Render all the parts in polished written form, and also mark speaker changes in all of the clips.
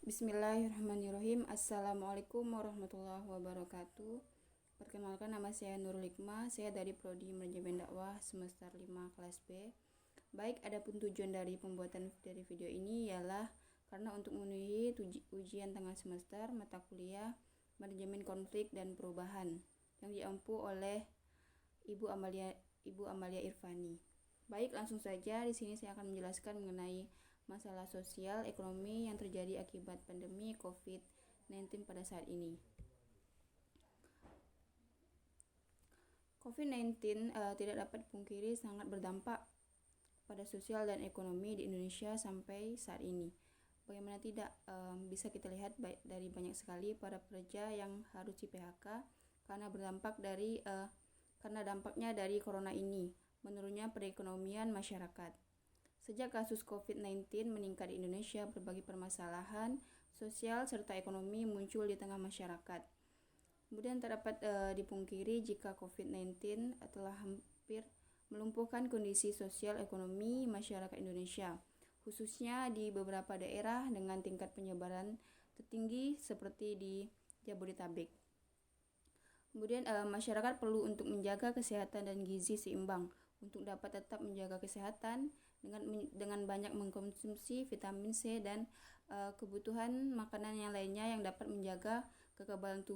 Speaker 1: Bismillahirrahmanirrahim. Assalamualaikum warahmatullahi wabarakatuh. Perkenalkan, nama saya Nurul Hikmah. Saya dari Prodi Manajemen Dakwah semester 5 kelas B. Baik, adapun tujuan dari pembuatan dari video ini ialah karena untuk memenuhi ujian tengah semester mata kuliah Manajemen Konflik dan Perubahan yang diampu oleh Ibu Amalia Irfani. Baik, langsung saja di sini saya akan menjelaskan mengenai masalah sosial ekonomi yang terjadi akibat pandemi COVID-19 pada saat ini. COVID-19 tidak dapat dipungkiri sangat berdampak pada sosial dan ekonomi di Indonesia sampai saat ini. Bagaimana tidak, bisa kita lihat dari banyak sekali para pekerja yang harus di PHK karena dampaknya dari corona ini, menurunnya perekonomian masyarakat. Sejak kasus COVID-19 meningkat di Indonesia, berbagai permasalahan sosial serta ekonomi muncul di tengah masyarakat. Kemudian tak dapat dipungkiri jika COVID-19 telah hampir melumpuhkan kondisi sosial ekonomi masyarakat Indonesia, khususnya di beberapa daerah dengan tingkat penyebaran tertinggi seperti di Jabodetabek. Kemudian masyarakat perlu untuk menjaga kesehatan dan gizi seimbang untuk dapat tetap menjaga kesehatan dengan banyak mengkonsumsi vitamin C dan kebutuhan makanan yang lainnya yang dapat menjaga kekebalan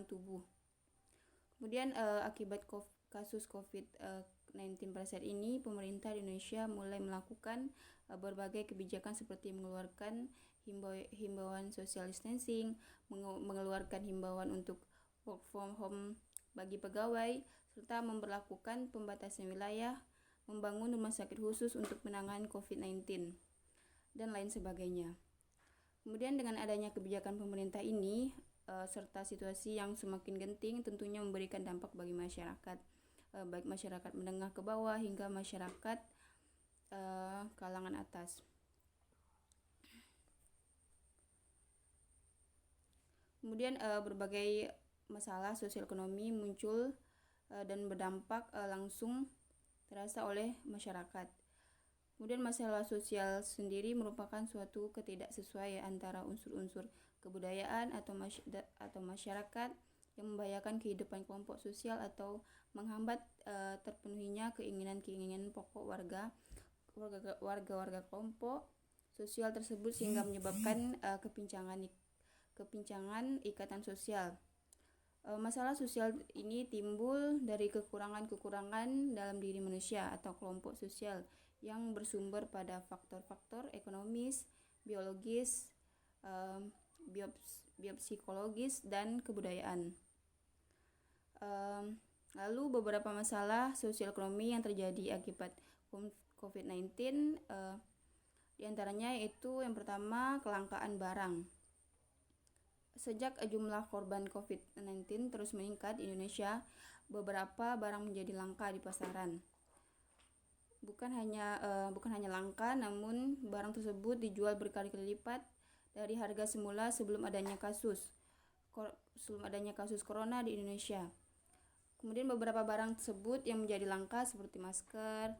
Speaker 1: tubuh. Kemudian akibat kasus COVID-19 pada saat ini, pemerintah Indonesia mulai melakukan berbagai kebijakan seperti mengeluarkan himbauan social distancing, mengeluarkan himbauan untuk work from home bagi pegawai, serta memberlakukan pembatasan wilayah, membangun rumah sakit khusus untuk menangani COVID-19, dan lain sebagainya. Kemudian dengan adanya kebijakan pemerintah ini, serta situasi yang semakin genting tentunya memberikan dampak bagi masyarakat, baik masyarakat menengah ke bawah hingga masyarakat kalangan atas. Kemudian berbagai masalah sosial ekonomi muncul dan berdampak langsung terasa oleh masyarakat. Kemudian masalah sosial sendiri merupakan suatu ketidaksesuaian antara unsur-unsur kebudayaan atau masyarakat yang membahayakan kehidupan kelompok sosial atau menghambat terpenuhinya keinginan-keinginan pokok warga kelompok sosial tersebut sehingga menyebabkan kepincangan ikatan sosial. Masalah sosial ini timbul dari kekurangan-kekurangan dalam diri manusia atau kelompok sosial yang bersumber pada faktor-faktor ekonomis, biologis, biopsikologis, dan kebudayaan. Lalu beberapa masalah sosial ekonomi yang terjadi akibat COVID-19 diantaranya yaitu yang pertama, kelangkaan barang. Sejak jumlah korban COVID-19 terus meningkat di Indonesia, beberapa barang menjadi langka di pasaran. Bukan hanya langka, namun barang tersebut dijual berkali-kali lipat dari harga semula sebelum adanya kasus corona di Indonesia. Kemudian beberapa barang tersebut yang menjadi langka seperti masker,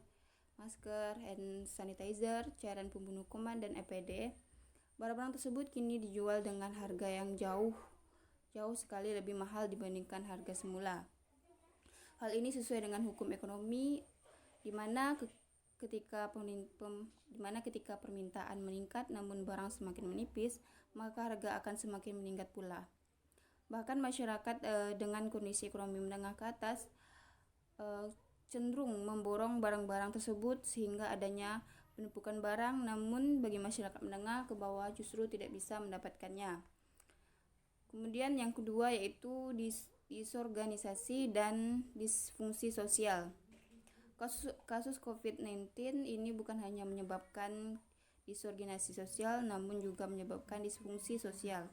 Speaker 1: hand sanitizer, cairan pembunuh kuman, dan APD. Barang-barang tersebut kini dijual dengan harga yang jauh sekali lebih mahal dibandingkan harga semula. Hal ini sesuai dengan hukum ekonomi di mana ketika permintaan meningkat namun barang semakin menipis, maka harga akan semakin meningkat pula. Bahkan masyarakat dengan kondisi ekonomi menengah ke atas cenderung memborong barang-barang tersebut sehingga adanya penumpukan barang, namun bagi masyarakat menengah ke bawah justru tidak bisa mendapatkannya. Kemudian yang kedua yaitu disorganisasi dan disfungsi sosial. Kasus COVID-19 ini bukan hanya menyebabkan disorganisasi sosial, namun juga menyebabkan disfungsi sosial.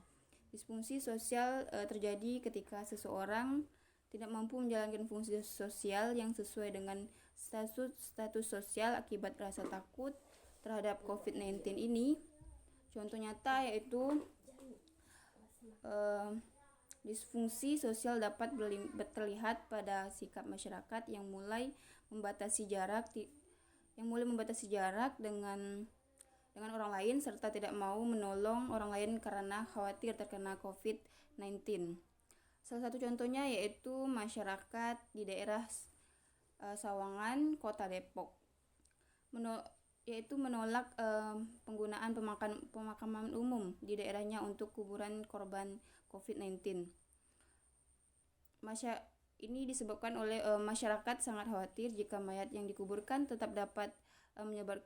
Speaker 1: Disfungsi sosial terjadi ketika seseorang tidak mampu menjalankan fungsi sosial yang sesuai dengan status sosial akibat rasa takut terhadap COVID-19 ini. Contoh nyata yaitu disfungsi sosial dapat terlihat pada sikap masyarakat yang mulai membatasi jarak dengan dengan orang lain serta tidak mau menolong orang lain karena khawatir terkena COVID-19. Salah satu contohnya yaitu masyarakat di daerah Sawangan, Kota Depok, yaitu menolak penggunaan pemakaman umum di daerahnya untuk kuburan korban COVID-19. Ini disebabkan oleh masyarakat sangat khawatir jika mayat yang dikuburkan tetap dapat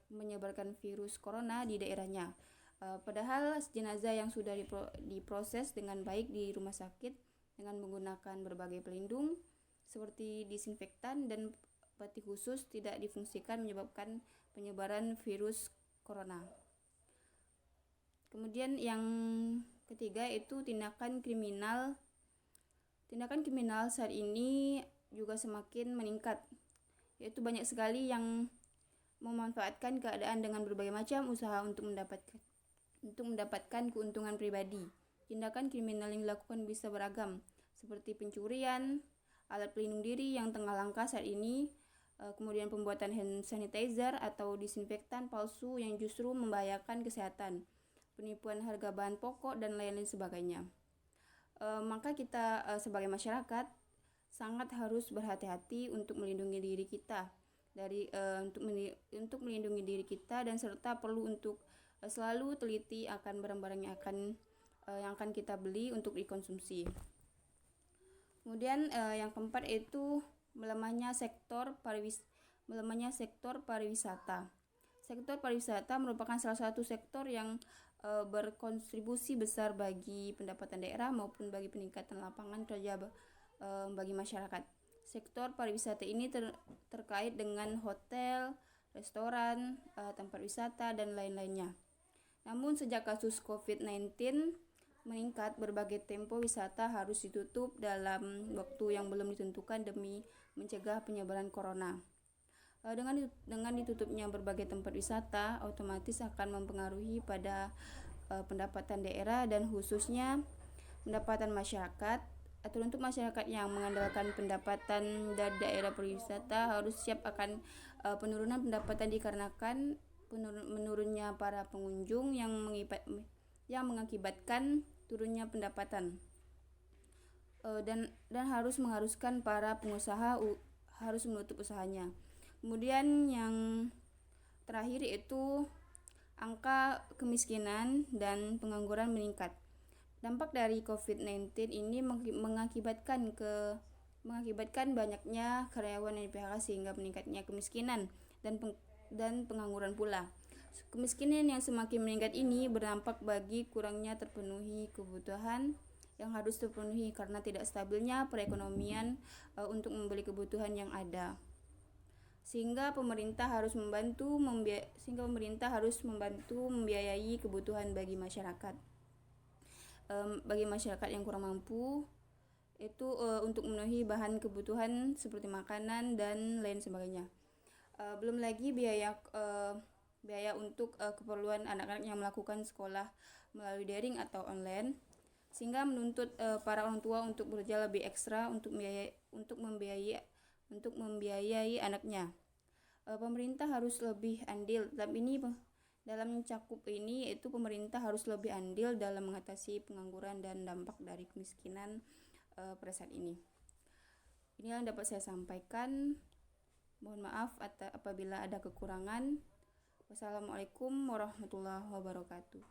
Speaker 1: menyebarkan virus corona di daerahnya. Padahal jenazah yang sudah diproses dengan baik di rumah sakit dengan menggunakan berbagai pelindung seperti disinfektan dan peti khusus tidak difungsikan menyebabkan penyebaran virus corona. Kemudian yang ketiga itu tindakan kriminal. Tindakan kriminal saat ini juga semakin meningkat, yaitu banyak sekali yang memanfaatkan keadaan dengan berbagai macam usaha untuk mendapatkan keuntungan pribadi. Tindakan kriminal yang dilakukan bisa beragam, seperti pencurian alat pelindung diri yang tengah langka saat ini, kemudian pembuatan hand sanitizer atau disinfektan palsu yang justru membahayakan kesehatan, penipuan harga bahan pokok, dan lain-lain sebagainya. Maka kita sebagai masyarakat sangat harus berhati-hati untuk melindungi diri kita untuk melindungi diri kita, dan serta perlu untuk selalu teliti akan barang-barang yang akan kita beli untuk dikonsumsi. Kemudian yang keempat itu melemahnya sektor pariwisata. Sektor pariwisata merupakan salah satu sektor yang berkontribusi besar bagi pendapatan daerah maupun bagi peningkatan lapangan kerja bagi masyarakat. Sektor pariwisata ini terkait dengan hotel, restoran, tempat wisata, dan lain-lainnya. Namun sejak kasus COVID-19 meningkat, berbagai tempo wisata harus ditutup dalam waktu yang belum ditentukan demi mencegah penyebaran corona. Dengan ditutupnya berbagai tempat wisata, otomatis akan mempengaruhi pada pendapatan daerah dan khususnya pendapatan masyarakat. Atau untuk masyarakat yang mengandalkan pendapatan dari daerah pariwisata harus siap akan penurunan pendapatan dikarenakan menurunnya para pengunjung yang mengakibatkan turunnya pendapatan, dan mengharuskan para pengusaha harus menutup usahanya. Kemudian yang terakhir itu angka kemiskinan dan pengangguran meningkat. Dampak dari COVID-19 ini mengakibatkan banyaknya karyawan yang di-PHK sehingga meningkatnya kemiskinan dan pengangguran pula. Kemiskinan yang semakin meningkat ini berdampak bagi kurangnya terpenuhi kebutuhan yang harus terpenuhi karena tidak stabilnya perekonomian untuk membeli kebutuhan yang ada. Sehingga pemerintah harus membantu membiayai kebutuhan bagi masyarakat yang kurang mampu itu untuk memenuhi bahan kebutuhan seperti makanan dan lain sebagainya. Belum lagi biaya untuk keperluan anak-anak yang melakukan sekolah melalui daring atau online, sehingga menuntut para orang tua untuk bekerja lebih ekstra untuk membiayai anaknya. Pemerintah harus lebih andil dalam cakup ini, yaitu pemerintah harus lebih andil dalam mengatasi pengangguran dan dampak dari kemiskinan pada saat ini. Ini yang dapat saya sampaikan. Mohon maaf apabila ada kekurangan. Wassalamualaikum warahmatullahi wabarakatuh.